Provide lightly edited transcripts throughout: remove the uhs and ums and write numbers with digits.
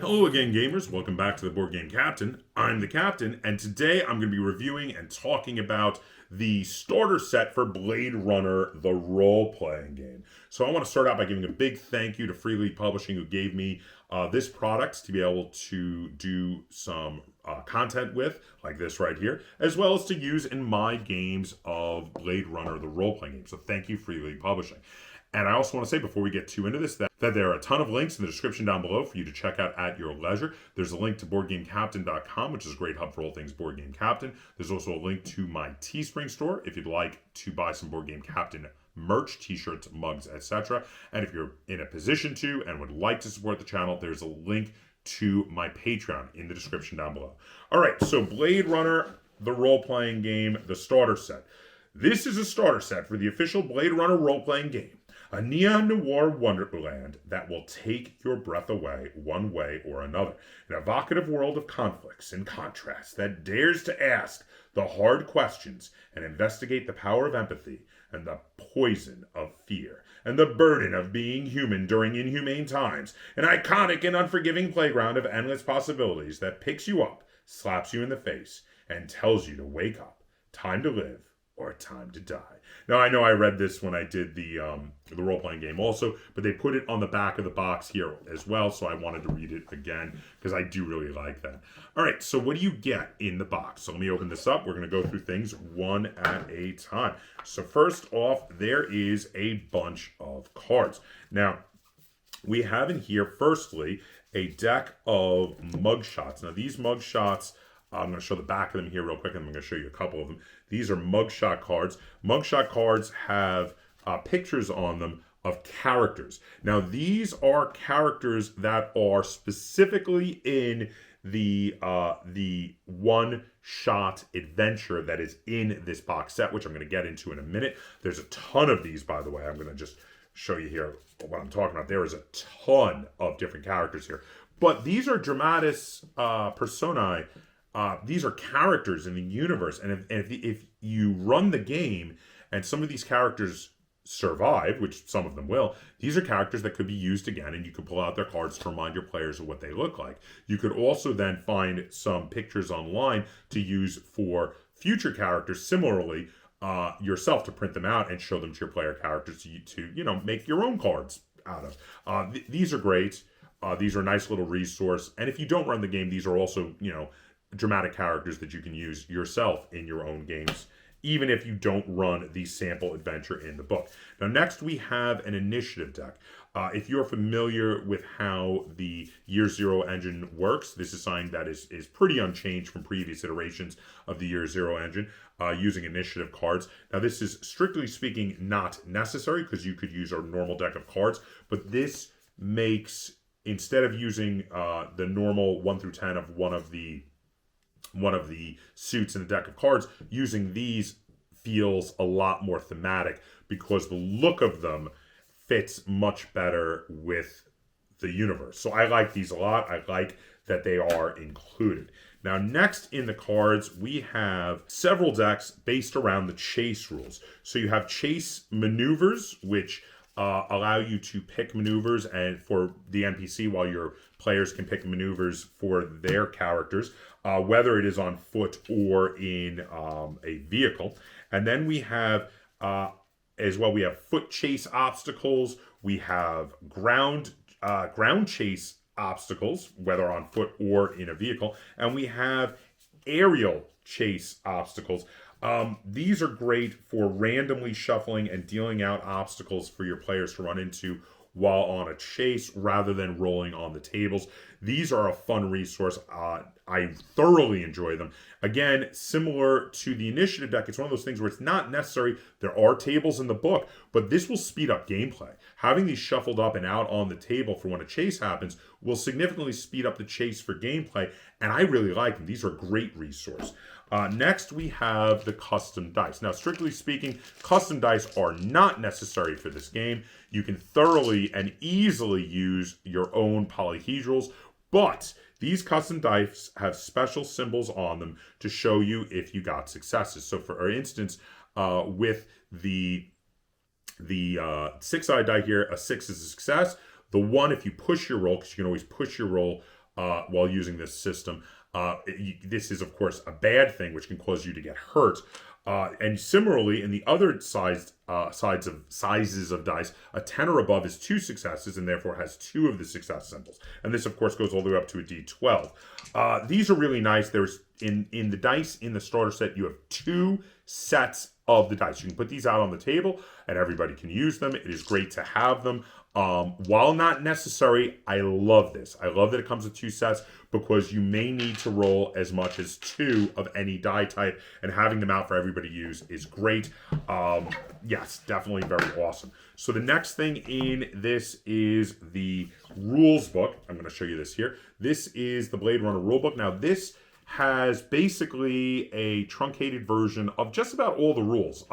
Hello again, gamers. Welcome back to the Board Game Captain. I'm the Captain, and today I'm going to be reviewing and talking about the starter set for Blade Runner, the role-playing game. So I want to start out by giving a big thank you to Free League Publishing, who gave me this product to be able to do some content with, like this right here, as well as to use in my games of Blade Runner, the role-playing game. So thank you, Free League Publishing. And I also want to say, before we get too into this, that there are a ton of links in the description down below for you to check out at your leisure. There's a link to BoardGameCaptain.com, which is a great hub for all things Board Game Captain. There's also a link to my Teespring store if you'd like to buy some Board Game Captain merch, t-shirts, mugs, etc. And if you're in a position to and would like to support the channel, there's a link to my Patreon in the description down below. All right, so Blade Runner, the role-playing game, the starter set. This is a starter set for the official Blade Runner role-playing game. A neo-noir wonderland that will take your breath away one way or another. An evocative world of conflicts and contrasts that dares to ask the hard questions and investigate the power of empathy and the poison of fear and the burden of being human during inhumane times. An iconic and unforgiving playground of endless possibilities that picks you up, slaps you in the face, and tells you to wake up. Time to live or time to die. Now, I know I read this when I did the role-playing game also, but they put it on the back of the box here as well, so I wanted to read it again because I do really like that. All right, so what do you get in the box? So let me open this up. We're going to go through things one at a time. So first off, there is a bunch of cards. Now, we have in here, firstly, a deck of mugshots. Now, these mugshots, I'm going to show the back of them here real quick, and I'm going to show you a couple of them. These are mugshot cards. Mugshot cards have pictures on them of characters. Now, these are characters that are specifically in the one-shot adventure that is in this box set, which I'm going to get into in a minute. There's a ton of these, by the way. I'm going to just show you here what I'm talking about. There is a ton of different characters here. But these are dramatis personae. These are characters in the universe, and if you run the game and some of these characters survive, which some of them will, these are characters that could be used again, and you could pull out their cards to remind your players of what they look like. You could also then find some pictures online to use for future characters similarly yourself, to print them out and show them to your player characters to make your own cards out of. These are great. These are a nice little resource, and if you don't run the game, these are also dramatic characters that you can use yourself in your own games, even if you don't run the sample adventure in the book. Now, next we have an initiative deck. If you're familiar with how the Year Zero engine works, this is something that is pretty unchanged from previous iterations of the Year Zero engine, using initiative cards. Now, this is strictly speaking not necessary because you could use a normal deck of cards, but this makes, instead of using the normal 1 through 10 of one of the suits in the deck of cards, using these feels a lot more thematic because the look of them fits much better with the universe. So I like these a lot. I like that they are included. Now, next in the cards, we have several decks based around the chase rules. So you have chase maneuvers, which allow you to pick maneuvers and for the NPC, while your players can pick maneuvers for their characters, whether it is on foot or in a vehicle. And then we have as well, we have foot chase obstacles. We have ground chase obstacles, whether on foot or in a vehicle. And we have aerial chase obstacles. These are great for randomly shuffling and dealing out obstacles for your players to run into while on a chase rather than rolling on the tables. These are a fun resource. I thoroughly enjoy them. Again, similar to the initiative deck, it's one of those things where it's not necessary. There are tables in the book, but this will speed up gameplay. Having these shuffled up and out on the table for when a chase happens will significantly speed up the chase for gameplay, and I really like them. These are a great resource. Next, we have the custom dice. Now, strictly speaking, custom dice are not necessary for this game. You can thoroughly and easily use your own polyhedrals, but these custom dice have special symbols on them to show you if you got successes. So, for instance, with the 6-sided die here, a 6 is a success. The 1, if you push your roll, because you can always push your roll while using this system. This is, of course, a bad thing, which can cause you to get hurt. And similarly, in the other sizes of dice, a 10 or above is 2 successes and therefore has 2 of the success symbols. And this, of course, goes all the way up to a D12. These are really nice. There's in the dice in the starter set, you have 2 sets of the dice. You can put these out on the table and everybody can use them. It is great to have them. While not necessary, I love this. I love that it comes with 2 sets because you may need to roll as much as 2 of any die type, and having them out for everybody to use is great. Yes, definitely very awesome. So the next thing in this is the rules book. I'm going to show you this here. This is the Blade Runner rulebook. Now this has basically a truncated version of just about all the rules.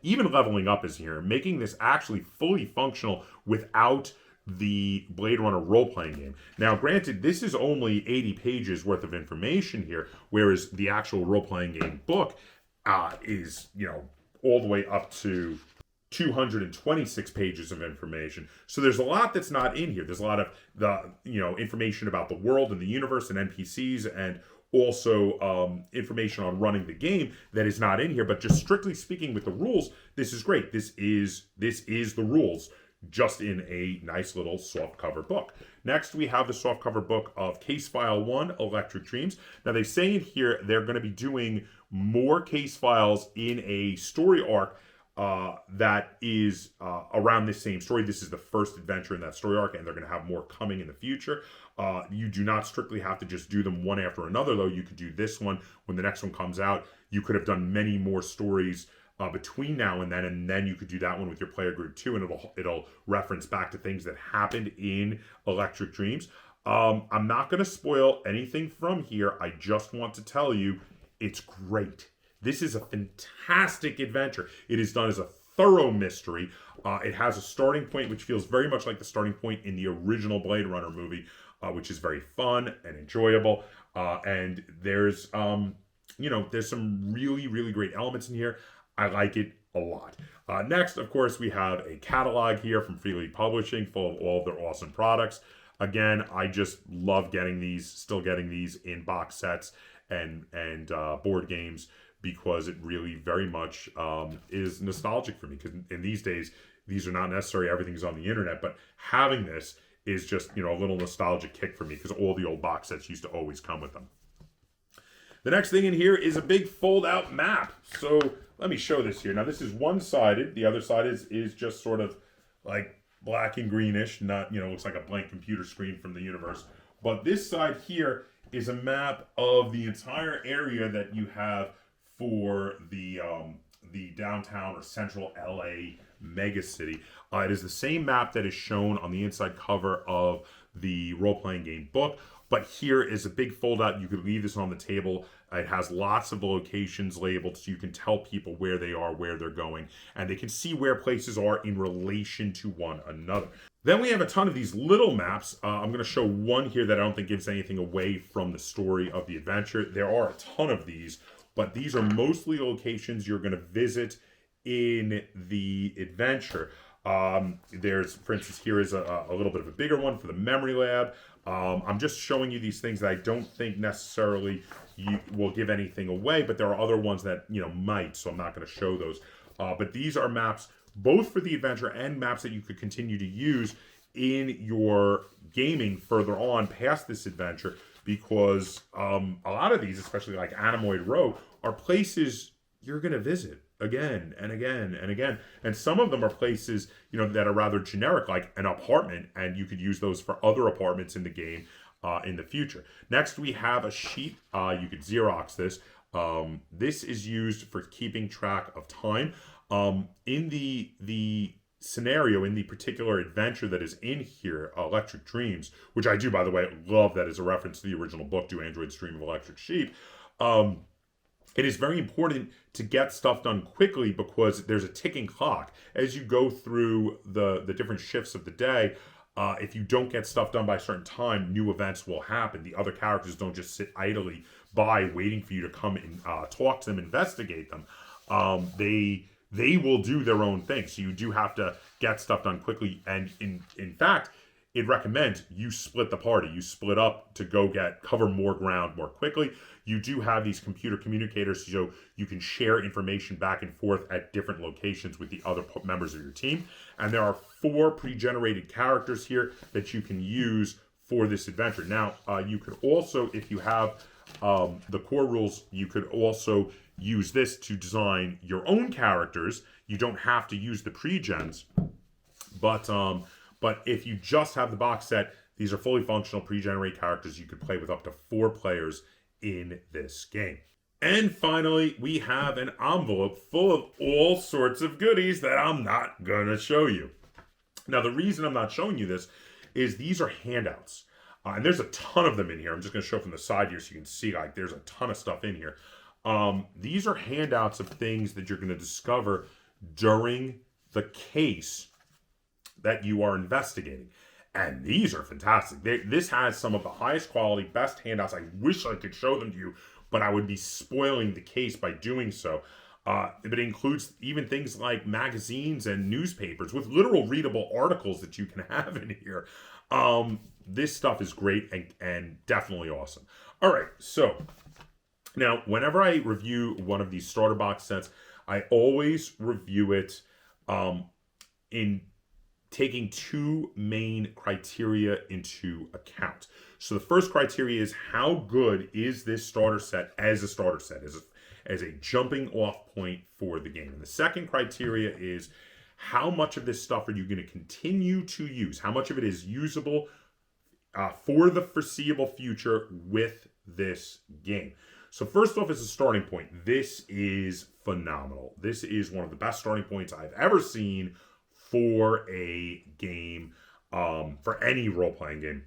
Even leveling up is here, making this actually fully functional without the Blade Runner role-playing game. Now, granted, this is only 80 pages worth of information here, whereas the actual role-playing game book is, all the way up to 226 pages of information. So there's a lot that's not in here. There's a lot of the, information about the world and the universe and NPCs, and also information on running the game that is not in here. But just strictly speaking with the rules, this is great. This is the rules, just in a nice little softcover book. Next, we have the softcover book of Case File 1, Electric Dreams. Now, they say in here they're going to be doing more case files in a story arc that is around this same story. This is the first adventure in that story arc, and they're going to have more coming in the future. You do not strictly have to just do them one after another, though. You could do this one when the next one comes out. You could have done many more stories between now and then you could do that one with your player group too, and it'll reference back to things that happened in Electric Dreams. I'm not going to spoil anything from here. I just want to tell you it's great. This is a fantastic adventure. It is done as a thorough mystery. It has a starting point which feels very much like the starting point in the original Blade Runner movie, which is very fun and enjoyable. And there's there's some really, really great elements in here. I like it a lot. Next, of course, we have a catalog here from Free League Publishing full of all of their awesome products. Again, I just love still getting these in box sets and board games, because it really very much is nostalgic for me. Because in these days, these are not necessary. Everything's on the internet, but having this is just a little nostalgic kick for me, because all the old box sets used to always come with them. The next thing in here is a big fold-out map. So let me show this here. Now, this is one-sided. The other side is just sort of like black and greenish, not, looks like a blank computer screen from the universe. But this side here is a map of the entire area that you have for the downtown or central LA megacity. It is the same map that is shown on the inside cover of the role-playing game book. But here is a big fold-out. You could leave this on the table. It has lots of the locations labeled, so you can tell people where they are, where they're going, and they can see where places are in relation to one another. Then we have a ton of these little maps. I'm going to show one here that I don't think gives anything away from the story of the adventure. There are a ton of these, but these are mostly locations you're going to visit in the adventure. There's, for instance, here is a little bit of a bigger one for the memory lab. I'm just showing you these things that I don't think necessarily will give anything away, but there are other ones that, might, so I'm not going to show those. But these are maps both for the adventure and maps that you could continue to use in your gaming further on past this adventure, because a lot of these, especially like Anemoid Row, are places you're going to visit again and again and again. And some of them are places, that are rather generic, like an apartment, and you could use those for other apartments in the game in the future. Next, we have a sheet. You could Xerox this. This is used for keeping track of time. In the scenario, in the particular adventure that is in here, Electric Dreams, which I do, by the way, love that as a reference to the original book, Do Androids Dream of Electric Sheep. It is very important to get stuff done quickly, because there's a ticking clock. As you go through the different shifts of the day, if you don't get stuff done by a certain time, new events will happen. The other characters don't just sit idly by waiting for you to come and talk to them, investigate them. They will do their own thing. So you do have to get stuff done quickly. And in fact, it recommends you split the party. You split up to go cover more ground more quickly. You do have these computer communicators, so you can share information back and forth at different locations with the other members of your team. And there are 4 pre-generated characters here that you can use for this adventure. Now, you could also, if you have the core rules, you could also use this to design your own characters. You don't have to use the pre-gens, but if you just have the box set, these are fully functional pre-generated characters you could play with up to 4 players in this game. And finally, we have an envelope full of all sorts of goodies that I'm not gonna show you. Now, the reason I'm not showing you this is these are handouts. And there's a ton of them in here. I'm just gonna show from the side here so you can see, like, there's a ton of stuff in here. These are handouts of things that you're gonna discover during the case that you are investigating. And these are fantastic. This has some of the highest quality, best handouts. I wish I could show them to you, but I would be spoiling the case by doing so. But it includes even things like magazines and newspapers with literal readable articles that you can have in here. This stuff is great and definitely awesome. All right, so now whenever I review one of these starter box sets, I always review it in taking 2 main criteria into account. So the first criteria is, how good is this starter set as a starter set, as a jumping off point for the game? And the second criteria is, how much of this stuff are you going to continue to use? How much of it is usable for the foreseeable future with this game? So first off, as a starting point, this is phenomenal. This is one of the best starting points I've ever seen for a game, for any role-playing game.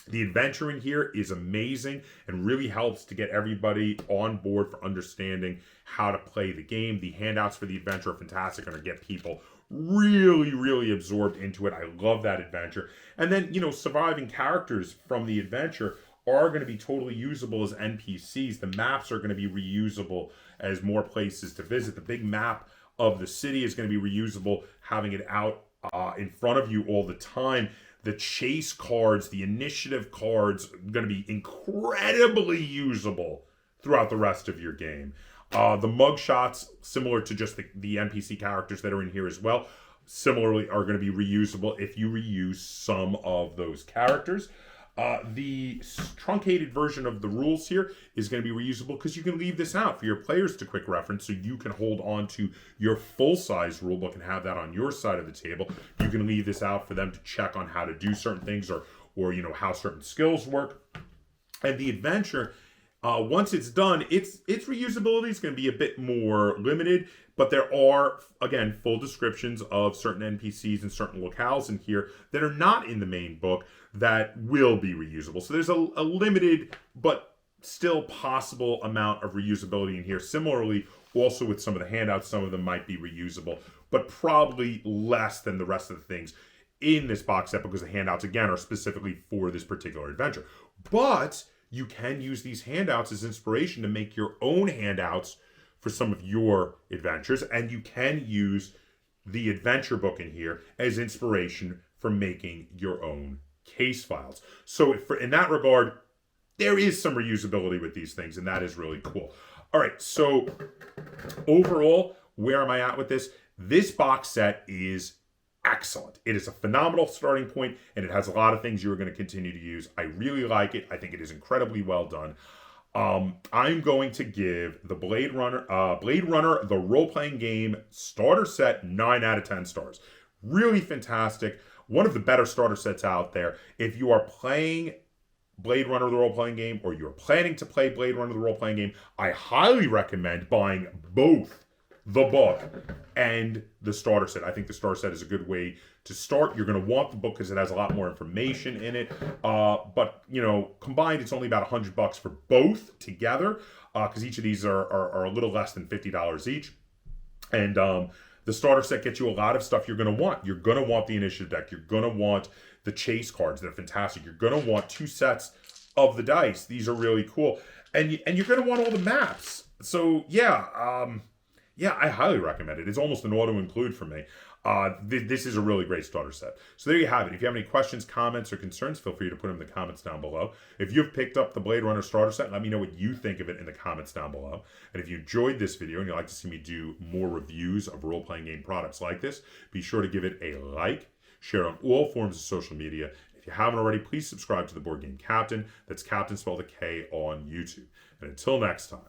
The adventure in here is amazing and really helps to get everybody on board for understanding how to play the game. The handouts for the adventure are fantastic and get people really, really absorbed into it. I love that adventure. And then, surviving characters from the adventure are going to be totally usable as NPCs. The maps are going to be reusable as more places to visit. The big map of the city is going to be reusable, having it out in front of you all the time. The chase cards, the initiative cards, are going to be incredibly usable throughout the rest of your game. The mug shots, similar to just the NPC characters that are in here as well, similarly are going to be reusable if you reuse some of those characters. The truncated version of the rules here is going to be reusable because you can leave this out for your players to quick reference, so you can hold on to your full-size rulebook and have that on your side of the table. You can leave this out for them to check on how to do certain things or how certain skills work. And the adventure, once it's done, its reusability is going to be a bit more limited, but there are, again, full descriptions of certain NPCs and certain locales in here that are not in the main book that will be reusable. So there's a limited but still possible amount of reusability in here. Similarly, also with some of the handouts, some of them might be reusable, but probably less than the rest of the things in this box set, because the handouts, again, are specifically for this particular adventure. But you can use these handouts as inspiration to make your own handouts for some of your adventures, and you can use the adventure book in here as inspiration for making your own case files. So in that regard, there is some reusability with these things, and that is really cool. All right, so overall, where am I at with this? This box set is excellent. It is a phenomenal starting point, and it has a lot of things you are going to continue to use. I really like it. I think it is incredibly well done. I'm going to give the Blade Runner, the role-playing game starter set, 9 out of 10 stars. Really fantastic. One of the better starter sets out there. If you are playing Blade Runner, the role-playing game, or you're planning to play Blade Runner, the role-playing game, I highly recommend buying both the book and the starter set. I think the starter set is a good way to start. You're going to want the book because it has a lot more information in it. But combined, it's only about $100 for both together, because each of these are a little less than $50 each. And the starter set gets you a lot of stuff you're going to want. You're going to want the initiative deck. You're going to want the chase cards. They're fantastic. You're going to want 2 sets of the dice. These are really cool. And you're going to want all the maps. So, yeah, Yeah, I highly recommend it. It's almost an auto include for me. This is a really great starter set. So there you have it. If you have any questions, comments, or concerns, feel free to put them in the comments down below. If you've picked up the Blade Runner starter set, let me know what you think of it in the comments down below. And if you enjoyed this video and you'd like to see me do more reviews of role-playing game products like this, be sure to give it a like, share on all forms of social media. If you haven't already, please subscribe to the Board Game Captain. That's Captain spelled a K on YouTube. And until next time,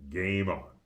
game on.